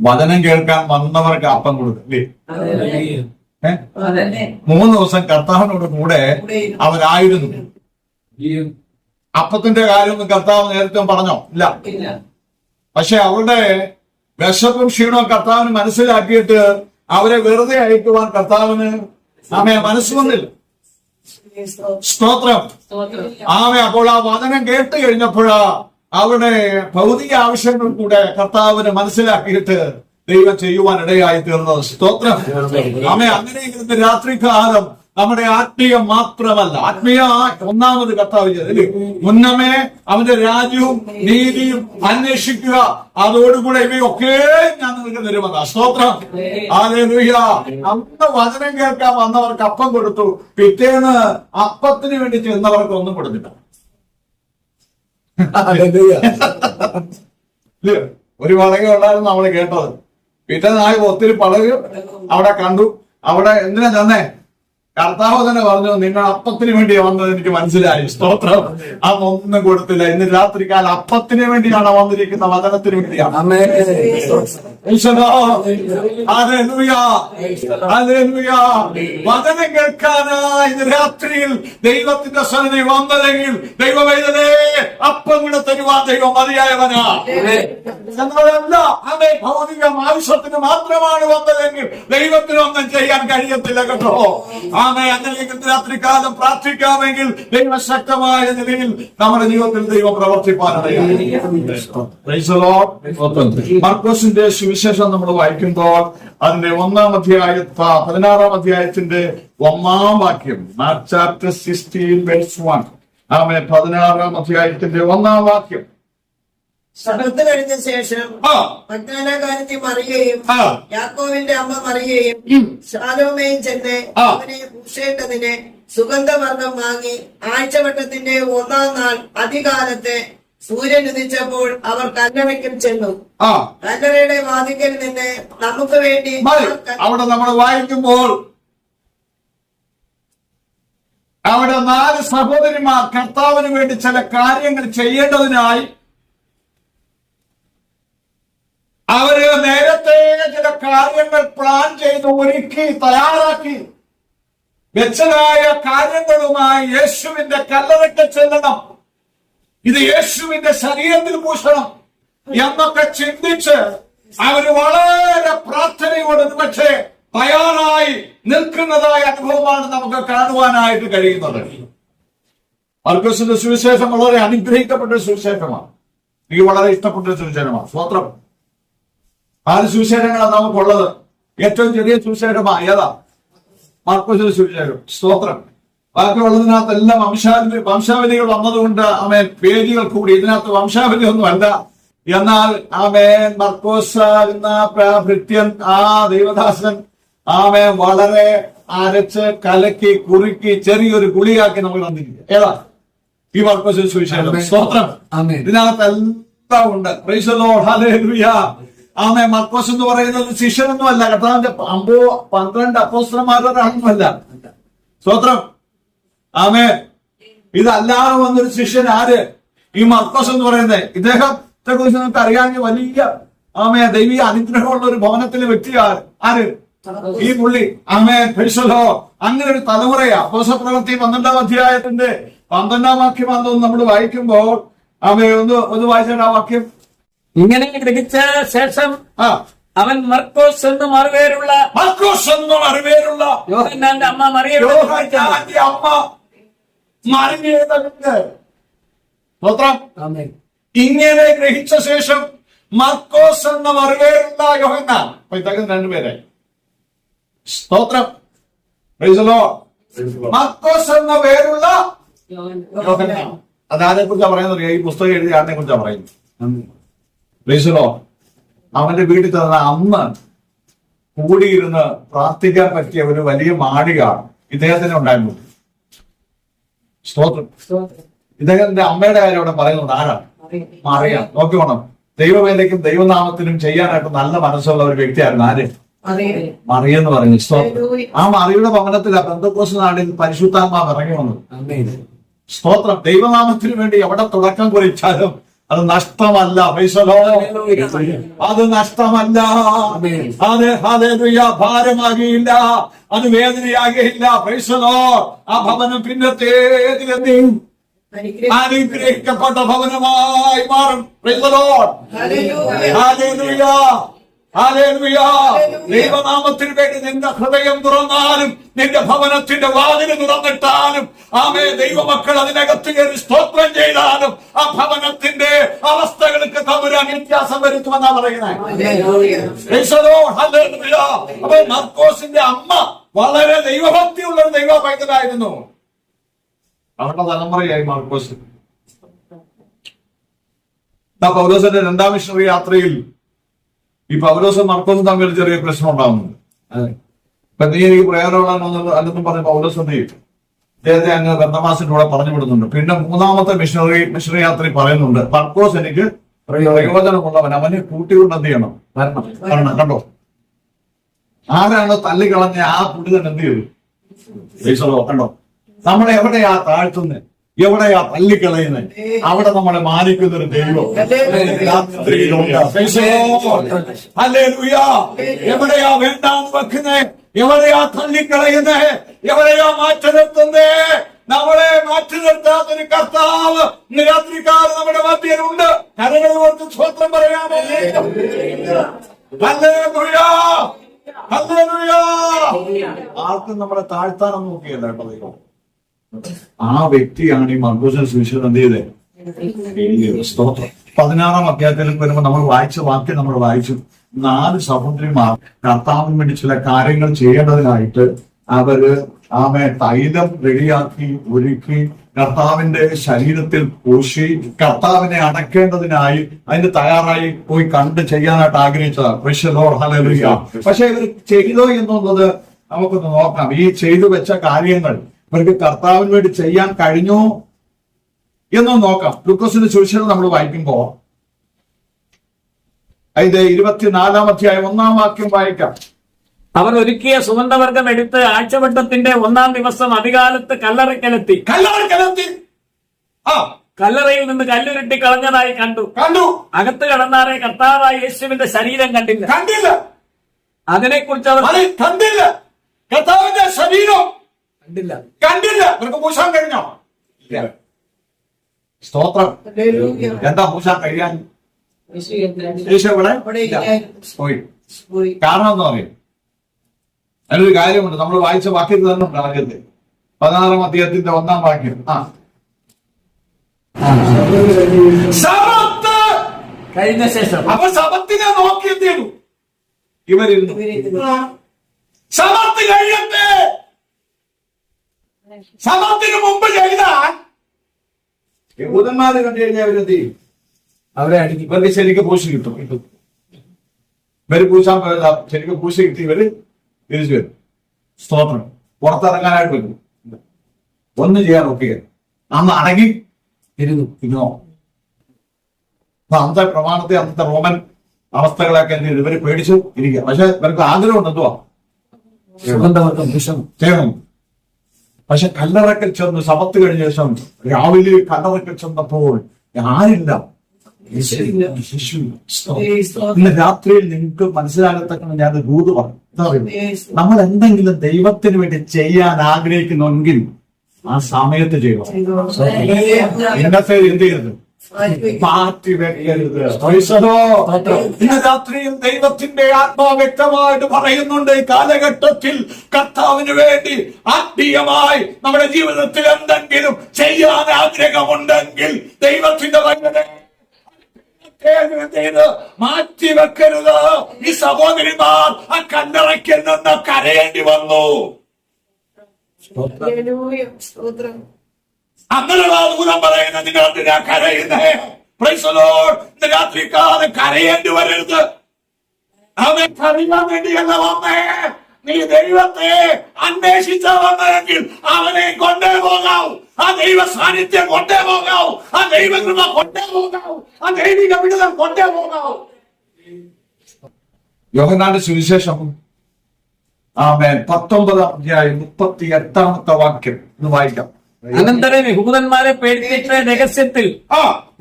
വചനം കേൾക്കാൻ വന്നവർക്ക് അപ്പം കൊടുക്കും അല്ലേ? 3 ദിവസം കർത്താവിനോട് കൂടെ അവരായിരുന്നു. അപ്പത്തിന്റെ കാര്യമൊന്നും കർത്താവ് നേരത്തെ പറഞ്ഞോ? ഇല്ല. പക്ഷെ അവരുടെ വിശപ്പും ക്ഷീണവും കർത്താവിന് മനസ്സിലാക്കിയിട്ട് അവരെ വെറുതെ അയക്കുവാൻ കർത്താവിന് മനസ്സ് വന്നില്ല. സ്തോത്രം. അപ്പോൾ ആ വചനം കേട്ട് കഴിഞ്ഞപ്പോഴാ അവരുടെ ഭൗതിക ആവശ്യങ്ങൾ കൂടെ കർത്താവിന് മനസ്സിലാക്കിയിട്ട് ദൈവം ചെയ്യുവാൻ ഇടയായി തീർന്നത്. സ്തോത്രം. അങ്ങനെയെങ്കിലും രാത്രികാലം നമ്മുടെ ആത്മീയം മാത്രമല്ല, ആത്മീയ ഒന്നാമത് കർത്താവ് ചെയ്തല്ലേ, മുന്നമേ അവന്റെ രാജ്യവും നീതിയും അന്വേഷിക്കുക, അതോടുകൂടെ ഇവയൊക്കെ ഞാൻ നിങ്ങൾക്ക് തരുമെന്ന. സ്തോത്രം. ഹല്ലേലൂയ. അന്ന് വചനം കേൾക്കാൻ വന്നവർക്ക് അപ്പം കൊടുത്തു, പിറ്റേന്ന് അപ്പത്തിന് വേണ്ടി ചെന്നവർക്ക് ഒന്നും കൊടുത്തില്ല. ഒരു പടക ഉണ്ടായിരുന്നു നമ്മൾ കേട്ടത്. പിറ്റേന്നായി ഒത്തിരി പടക് അവിടെ കണ്ടു. അവിടെ എന്തിനാ ചെന്നേ? കർത്താവ് തന്നെ പറഞ്ഞു, നിങ്ങൾ അപ്പത്തിന് വേണ്ടിയാ വന്നത് എനിക്ക് മനസ്സിലായി. സ്തോത്രം. അതൊന്നും കൊടുത്തില്ല. ഇന്ന് രാത്രികാലം അപ്പത്തിന് വേണ്ടിയാണ് വന്നിരിക്കുന്ന, വചനത്തിന് വേണ്ടിയാണ്. വചനം കേൾക്കാനായി ഇന്ന് രാത്രിയിൽ ദൈവത്തിന്റെ സന്നിധി വന്നതെങ്കിൽ ദൈവമേ അപ്പം കൂടെ തരുവാൻ ദൈവം മതിയായവനാ. എന്നതല്ല, അതേ ഭൗതികം ആവശ്യത്തിന് മാത്രമാണ് വന്നതെങ്കിൽ ദൈവത്തിനൊന്നും ചെയ്യാൻ കഴിയത്തില്ല കേട്ടോ. അങ്ങനെ രാത്രികാലം പ്രാർത്ഥിക്കാമെങ്കിൽ ദൈവശക്തമായ നിലയിൽ നമ്മുടെ ജീവിതത്തിൽ ദൈവം പ്രവർത്തിപ്പാനിടയായി. മർക്കോസിന്റെ സുവിശേഷം നമ്മൾ വായിക്കുമ്പോൾ അതിന്റെ 1-ാം അധ്യായ 16-ാം അധ്യായത്തിന്റെ 1-ാം വാക്യം, മാർക്ക് ചാപ്റ്റർ 16:1. 16-ാം അധ്യായത്തിന്റെ 1-ാം വാക്യം. സഹത്ത് കഴിഞ്ഞ ശേഷം മഗ്ദലക്കാരത്തി മറിയയും യാക്കോവിന്റെ അമ്മ മറിയയും ശാലോമയും ചെന്ന് അവനെ പൂശേണ്ടതിന് സുഗന്ധവർഗം വാങ്ങി ആഴ്ചവട്ടത്തിന്റെ 1-ാം നാൾ അതികാലത്തെ സൂര്യൻ ഉദിച്ചപ്പോൾ അവർ കല്ലറയ്ക്കൽ ചെന്നു. കല്ലറയുടെ വാതിക്കൽ നിന്ന് നമുക്ക് വേണ്ടി അവിടെ നമ്മൾ വായിക്കുമ്പോൾ അവിടെ 4 സഹോദരിമാർ കർത്താവിന് വേണ്ടി ചില കാര്യങ്ങൾ ചെയ്യേണ്ടതിനായി അവര് നേരത്തെ ചില കാര്യങ്ങൾ പ്ലാൻ ചെയ്ത് ഒരുക്കി തയ്യാറാക്കി വെച്ചതായ കാര്യങ്ങളുമായി യേശുവിന്റെ കല്ലറയ്ക്ക് ചെല്ലണം, ഇത് യേശുവിന്റെ ശരീരത്തിൽ പൂശണം എന്നൊക്കെ ചിന്തിച്ച് അവര് വളരെ പ്രാർത്ഥനയോട് പക്ഷേ തയ്യാറായി നിൽക്കുന്നതായ അനുഭവമാണ് നമുക്ക് കാണുവാനായിട്ട് കഴിയുന്നത്. മർക്കോസിന്റെ സുവിശേഷം വളരെ അനുഗ്രഹിക്കപ്പെട്ട സുവിശേഷമാണ്. എനിക്ക് വളരെ ഇഷ്ടപ്പെട്ട സുവിശേഷമാണ്. സ്തോത്രം. 4 സുവിശേഷങ്ങളാണ് നമുക്കുള്ളത്. ഏറ്റവും ചെറിയ സുവിശേഷമാണ് ഏതാ? മർക്കോസിന്റെ സുവിശേഷം. സ്തോത്രം. ബാക്കിയുള്ളതിനകത്തെല്ലാം വംശാവലികൾ വന്നതുകൊണ്ട് പേജുകൾ കൂടി. ഇതിനകത്ത് വംശാവലി ഒന്നുമല്ല. എന്നാൽ മർക്കോസ് എന്ന ഭൃത്യൻ, ദൈവദാസൻ വളരെ അരച്ച് കലക്കി കുറുക്കി ചെറിയൊരു ഗുളിയാക്കി നമ്മൾ വന്നിരിക്കുക. ഏതാ? ഈ മർക്കോസിന്റെ സുവിശേഷം. സ്തോത്രം. ഇതിനകത്ത് എല്ലാം ഉണ്ട്. Praise the Lord. ഹല്ലേലൂയ. മർക്കോസ് എന്ന് പറയുന്നത് ശിഷ്യനൊന്നുമല്ല, കർത്താവിന്റെ 12 അപ്പോസ്തലന്മാരൊരാളൊന്നുമല്ല. സ്തോത്രം. ഇതല്ലാതെ വന്നൊരു ശിഷ്യൻ ആര്? ഈ മർക്കോസ് എന്ന് പറയുന്നത്. ഇദ്ദേഹത്തെ കുറിച്ച് നമുക്ക് അറിയാമെങ്കിൽ വലിയ ദൈവിക അനുഗ്രഹമുള്ള ഒരു ഭവനത്തിലെ വ്യക്തിയാണ്. ആര്? ഈ പുള്ളി. ഫെരിസലോ. അങ്ങനെ ഒരു തലമുറയാ. അപ്പോസ്തലപ്രവൃത്തി 12-ാം അധ്യായത്തിന്റെ 12-ാം വാക്യം ആണെന്ന് നമ്മൾ വായിക്കുമ്പോൾ ഒന്ന് വായിച്ചാൽ ആ വാക്യം. ഇങ്ങനെ ഗ്രഹിച്ച ശേഷം അവൻ മർക്കോസ് എന്നും അറിവേരുള്ള യോഹന്നാന്റെ അമ്മ മറിയയുടെ ഇങ്ങനെ ഗ്രഹിച്ച ശേഷം മർക്കോസ് എന്നും അറിവേരുള്ള യോഹന്നാൻ. ഇദ്ദേഹം 2 പേരായി. സ്തോത്രം. മർക്കോസ് എന്ന പേരുള്ള യോഹന്നാൻ. അതാരെ കുറിച്ചാ പറയുന്നത്? ഈ പുസ്തകം എഴുതിയ ആളിനെ കുറിച്ചാ പറയുന്നത്. അവന്റെ വീട്ടിൽ തന്ന അന്ന് കൂടിയിരുന്ന് പ്രാർത്ഥിക്കാൻ പറ്റിയ ഒരു വലിയ മാളിക ഇദ്ദേഹത്തിന് ഉണ്ടായിരുന്നു. സ്തോത്രം. ഇദ്ദേഹത്തിന്റെ അമ്മയുടെ കാര്യം അവിടെ പറയുന്നുണ്ട്. ആരാണ്? മറിയ. നോക്കിക്കോണം. ദൈവവേലയ്ക്കും ദൈവനാമത്തിനും ചെയ്യാനായിട്ട് നല്ല മനസ്സുള്ള ഒരു വ്യക്തിയായിരുന്നു. ആര്? മറിയ എന്ന് പറയുന്നത്. സ്തോത്രം. ആ മറിയുടെ ഭവനത്തിലാണ് പെന്തക്കോസ്ത് നാളിൽ പരിശുദ്ധാത്മാവ് ഇറങ്ങി വന്നത്. സ്തോത്രം. ദൈവനാമത്തിന് വേണ്ടി എവിടെ തുടക്കം കുറിച്ചാലും അത് നഷ്ടമല്ല. Praise the Lord. അത് നഷ്ടമല്ല. അത് ഹല്ലേലൂയ ഭാരമാകിയില്ല, അത് വേദനയാകിയില്ല. Praise the Lord. ആ ഭവനം പിന്നത്തേതിലെന്തും അനുഗ്രഹിക്കപ്പെട്ട ഭവനമായി മാറും. Praise the Lord. Hallelujah. Hallelujah. ദൈവനാമത്തിന് വേണ്ടി നിന്റെ ഹൃദയം തുറന്നാലും നിന്റെ ഭവനത്തിന്റെ വാതിൽ തുറന്നിട്ടാലും ആമേ ദൈവമക്കൾ അതിനകത്ത് കയറി സ്തോത്രം ചെയ്താലും ആ ഭവനത്തിന്റെ അവസ്ഥകൾക്ക് തമ്പുരാൻ വ്യത്യാസം വരുത്തുമെന്നാ പറയുന്നത്. അപ്പൊ മർക്കോസിന്റെ അമ്മ വളരെ ദൈവഭക്തിയുള്ള ഒരു ദൈവ പൈതലായിരുന്നു. അവരുടെ തലമുറയായി മർക്കോസ്. പൗലോസിന്റെ രണ്ടാം മിഷണറി യാത്രയിൽ ഈ പൗലോസും മർക്കോസും തമ്മിൽ ചെറിയ പ്രശ്നം ഉണ്ടാകുന്നുണ്ട്. ഇപ്പൊ നീ എനിക്ക് പ്രയോജനമുള്ള അല്ലെന്നും പറഞ്ഞ പൗലോസ് എന്ത് ചെയ്യും? അദ്ദേഹത്തെ അങ്ങ് ബർന്നബാസിന്റെ കൂടെ പറഞ്ഞു വിടുന്നുണ്ട്. പിന്നെ മൂന്നാമത്തെ മിഷണറി യാത്രയിൽ പറയുന്നുണ്ട്, മർക്കോസ് എനിക്ക് പ്രയോജനമുള്ളവൻ, അവനെ കൂട്ടിക്കൊണ്ട് എന്ത് ചെയ്യണം? വരണം. കണ്ടോ, ആരാണ് തള്ളിക്കളഞ്ഞ ആ പുള്ളി തന്നെ എന്ത് ചെയ്തു? കണ്ടോ, നമ്മളെ എവിടെയാ താഴ്ത്തുന്നത്, എവിടെയാ തള്ളിക്കളയുന്നത്, അവിടെ നമ്മളെ മാനിക്കുന്ന ഒരു ദൈവം എവിടെയാ വേണ്ടാന്ന് വെക്കുന്നത്, എവിടെയാ തള്ളിക്കളയുന്നത്, എവിടെയാ മാറ്റി നിർത്തുന്നത്, നമ്മളെ മാറ്റി നിർത്താത്തൊരു കർത്താവ് രാത്രിക്കാലം നമ്മുടെ മധ്യയിലുണ്ട്. കരകൾ കൊടുത്ത് സ്വത്രം പറയാമോ? ആർക്കും നമ്മളെ താഴ്ത്താനൊന്നും നോക്കിയല്ല കേട്ടോ ദൈവം. ആ വ്യക്തിയാണ് ഈ മർക്കോസിന്റെ സുവിശേഷം എന്ത് ചെയ്തത്? സ്തോത്രം. 16-ാം അധ്യായത്തിലേക്ക് വരുമ്പോൾ നമ്മൾ വായിച്ച വാക്യം നമ്മൾ വായിച്ചു. 4 സഹോദരിമാർ കർത്താവിന് വേണ്ടി ചില കാര്യങ്ങൾ ചെയ്യേണ്ടതിനായിട്ട് അവര് തൈലം റെഡിയാക്കി ഒരുക്കി കർത്താവിന്റെ ശരീരത്തിൽ പൂശി കർത്താവിനെ അടക്കേണ്ടതിനായി അതിന് തയ്യാറായി പോയി കണ്ട് ചെയ്യാനായിട്ട് ആഗ്രഹിച്ചതാണ്. പക്ഷെ ഇവർ ചെയ്തോ എന്നുള്ളത് നമുക്കൊന്ന് നോക്കാം. ഈ ചെയ്തു വെച്ച കാര്യങ്ങൾ ഇവർക്ക് കർത്താവിന് വേണ്ടി ചെയ്യാൻ കഴിഞ്ഞോ എന്നൊന്ന് നോക്കാം. ലൂക്കോസിന്റെ സുവിശേഷം നമ്മൾ വായിക്കുമ്പോ അതിന്റെ 24-ാം അധ്യായം 1-ാം വാക്യം വായിക്കാം. അവർ ഒരുക്കിയ സുഗന്ധവർഗം എടുത്ത് ആഴ്ചവട്ടത്തിന്റെ 1-ാം ദിവസം അധികാലത്ത് കല്ലറയ്ക്കലെത്തി. കല്ലറയിൽ നിന്ന് കല്ലുരുട്ടി കളഞ്ഞതായി കണ്ടു. അകത്ത് കടന്നാറെ കർത്താവായ യേശുവിന്റെ ശരീരം കണ്ടില്ല. അതിനെക്കുറിച്ച് അവർ കണ്ടില്ല. കർത്താവിന്റെ ശരീരം കണ്ടില്ല. ഇവർക്ക് പൂശാൻ കഴിഞ്ഞോ? സ്തോത്രം. എന്താ പൂശാൻ കഴിയാൻ? പോയി. കാരണം എന്ന് പറയും, അതിനൊരു കാര്യമുണ്ട്. നമ്മൾ വായിച്ച വാക്യത്തിൽ തന്നെ ആദ്യത്തെ 16-ാം അധ്യായത്തിന്റെ 1-ാം വാക്യം. ശബത്ത് കഴിഞ്ഞ ശേഷം അപ്പൊ ശബത്തിനെ നോക്കി എന്ത് ചെയ്തു? ഇവരിരുന്നു. ശബത്ത് കഴിയട്ടെ. ശബത്തിന് മുമ്പ് ചെയ്താൽ യഹൂദന്മാര് കണ്ടു കഴിഞ്ഞാൽ അവരെന്ത് ചെയ്യും? അവരെ അടിക്കും. ഇവർക്ക് ശരിക്കും പൂശി കിട്ടും. ഇവര് പൂശാൻ പോയല്ല, ശരിക്കും പൂശി കിട്ടി ഇവര് തിരിച്ചു വരും. സ്തോത്രം. പുറത്തിറങ്ങാനായിട്ട് വരും. ഒന്നും ചെയ്യാൻ നോക്കിയ അന്ന് അടങ്ങി ഇരുന്നോ. അന്നത്തെ പ്രമാണത്തെ, അന്നത്തെ റോമൻ അവസ്ഥകളൊക്കെ എന്ത് ചെയ്തു? ഇവര് പേടിച്ചു ഇരിക്കുക. പക്ഷെ ഇവർക്ക് ആഗ്രഹം ഉണ്ട് എന്തുവാ? ചെയ്യണം. പക്ഷെ കല്ലറക്കൽ ചെന്ന് ശബത്ത് കഴിഞ്ഞ ശേഷം രാവിലെ കല്ലറക്കൽ ചെന്നപ്പോൾ ആരില്ല. ഇന്ന് രാത്രിയിൽ നിങ്ങൾക്ക് മനസ്സിലാകത്തക്ക ഞാൻ ദൂത് പറഞ്ഞു. നമ്മൾ എന്തെങ്കിലും ദൈവത്തിന് വേണ്ടി ചെയ്യാൻ ആഗ്രഹിക്കുന്നെങ്കിൽ ആ സമയത്ത് ചെയ്യണം. ഇന്നത്തെ എന്ത് ചെയ്യരുത്? മാറ്റി വെക്കരുത്. ഇന്ന് രാത്രിയിൽ ദൈവത്തിന്റെ ആത്മാവ് വ്യക്തമായിട്ട് പറയുന്നുണ്ട്, ഈ കാലഘട്ടത്തിൽ കർത്താവിന് വേണ്ടി ആത്മീയമായി നമ്മുടെ ജീവിതത്തിൽ എന്തെങ്കിലും ചെയ്യാൻ ആഗ്രഹമുണ്ടെങ്കിൽ ദൈവത്തിന്റെ വചനം മാറ്റി വെക്കരുത്. ഈ സഹോദരിമാർ ആ കല്ലറയ്ക്കൽ നിന്ന് കരയേണ്ടി വന്നു. അങ്ങനെയുള്ള ദൂരം പറയുന്നത് നിങ്ങൾ കരയുന്നേ. ഇന്ന് രാത്രിക്കാലം കരയേണ്ടി വരരുത്. അവൻ കരയാൻ വേണ്ടിയല്ല വന്നേ. നീ ദൈവത്തെ അന്വേഷിച്ച വന്നെങ്കിൽ അവനെ കൊണ്ടേ പോകാവൂ. ആ ദൈവ സാന്നിധ്യം കൊണ്ടേ പോകാവൂ. ആ ദൈവകൃപ കൊണ്ടേ പോകാവൂ. ആ ദൈവിക വിടുതൽ കൊണ്ടേ പോകാവൂ. യോഹന്നാന്റെ സുവിശേഷം 19-ാം അധ്യായം 38-ാമത്തെ വാക്യം ഒന്ന് വായിക്കാം. അനന്തരം യഹൂദന്മാരെ പേടിപ്പിച്ച രഹസ്യത്തിൽ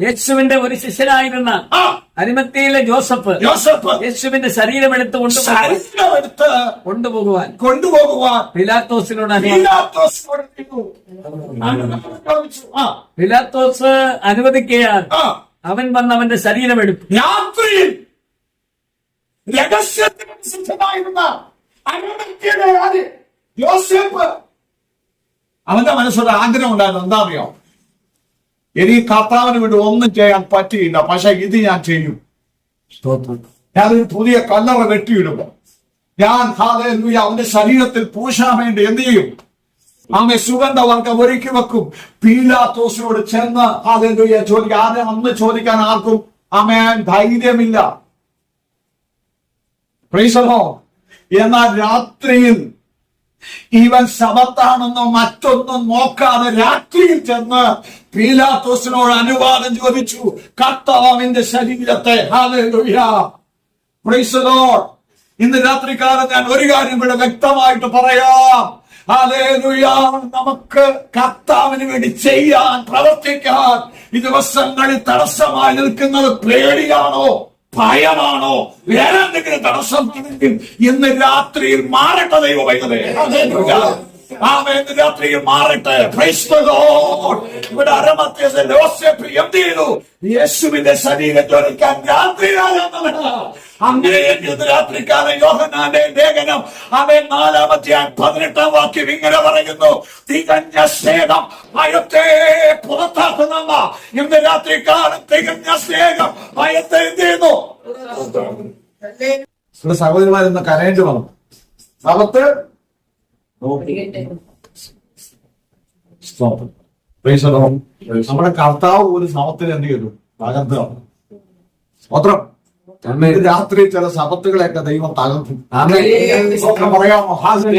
യേശുവിന്റെ ഒരു ശിഷ്യനായിരുന്ന അരിമത്തിയിലെ ജോസഫ് യേശുവിന്റെ ശരീരം എടുത്ത് കൊണ്ടുപോകുവാൻ പിലാത്തോസിനോട് പിലാത്തോസ് അനുവദിക്കയാൽ അവൻ വന്ന് അവന്റെ ശരീരം എടുത്തു. രാത്രിയിൽ രഹസ്യത്തിന് ശിഷ്യനായിരുന്ന അരിമത്തിയിലെ യോസേഫ്, അവന്റെ മനസ്സൊരു ആഗ്രഹം ഉണ്ടായിരുന്നു. എന്താ അറിയോ? എനിക്ക് കർത്താവിന് വേണ്ടി ഒന്നും ചെയ്യാൻ പറ്റിയില്ല, പക്ഷെ ഇത് ഞാൻ ചെയ്യും. ഞാനൊരു പുതിയ കല്ലറ വെട്ടിയിടുമ്പോ ഞാൻ അവന്റെ ശരീരത്തിൽ പൂശാൻ വേണ്ടി എന്ത് ചെയ്യും? ആമെ സുഗന്ധവർഗം ഒരുക്കി വെക്കും. പീലാത്തോസിനോട് ചെന്ന് ചോദിക്കാൻ അന്ന് ചോദിക്കാൻ ആർക്കും ധൈര്യമില്ല. എന്നാൽ രാത്രിയിൽ ഇവൻ ശബത്താണെന്നോ മറ്റൊന്നും നോക്കാതെ രാത്രിയിൽ ചെന്ന് പീലാത്തോസിനോട് അനുവാദം ചോദിച്ചു. കർത്താവിന്റെ ശരീരത്തെ ഹല്ലേലൂയ പ്രൈസ് ദി ലോർഡ്. ഇന്ന് രാത്രികാലം ഞാൻ ഒരു കാര്യം ഇവിടെ വ്യക്തമായിട്ട് പറയാം. ഹല്ലേലൂയ, നമുക്ക് കർത്താവിന് വേണ്ടി ചെയ്യാൻ, പ്രവർത്തിക്കാൻ ഈ ദിവസങ്ങളിൽ തടസ്സമായി നിൽക്കുന്നത് പേടിയാണോ, ഭയമാണോ, വേറെ എന്തെങ്കിലും തടസ്സമാണെങ്കിൽ ഇന്ന് രാത്രിയിൽ മാറട്ടെ. ദൈവമേ, ഇന്ന് രാത്രിയിൽ മാറട്ടെ. ഇവിടെ അരമത്യത്തിൽ യോസേഫ് എന്ത് ചെയ്തു? യേശുവിന്റെ ശരീരം ജ്വലിക്കാൻ രാത്രിയാകുന്നവന്. അങ്ങനെ രാത്രിക്കാലം യോഹന്നാന്റെ ലേഖനം 4-ാം 18 ഇങ്ങനെ പറയുന്നു: തികഞ്ഞ സ്നേഹം ഭയത്തെ പുറത്താക്കുന്ന. ഇന്ന് രാത്രിക്കാലം തികഞ്ഞ സ്നേഹം ഭയത്തെ എന്ത് ചെയ്യുന്നു? സഹോദരിമാരെന്ന് കരയേണ്ടി വന്നു. അവത്ത് നമ്മുടെ കർത്താവ് ഒരു സമത്തിന് എന്ത് ചെയ്തു? തകർത്തതാണ്. സ്തോത്രം. രാത്രി ചില സപത്തുകളെയൊക്കെ ദൈവം തകർക്കും. പറയാമോ? അങ്ങനെ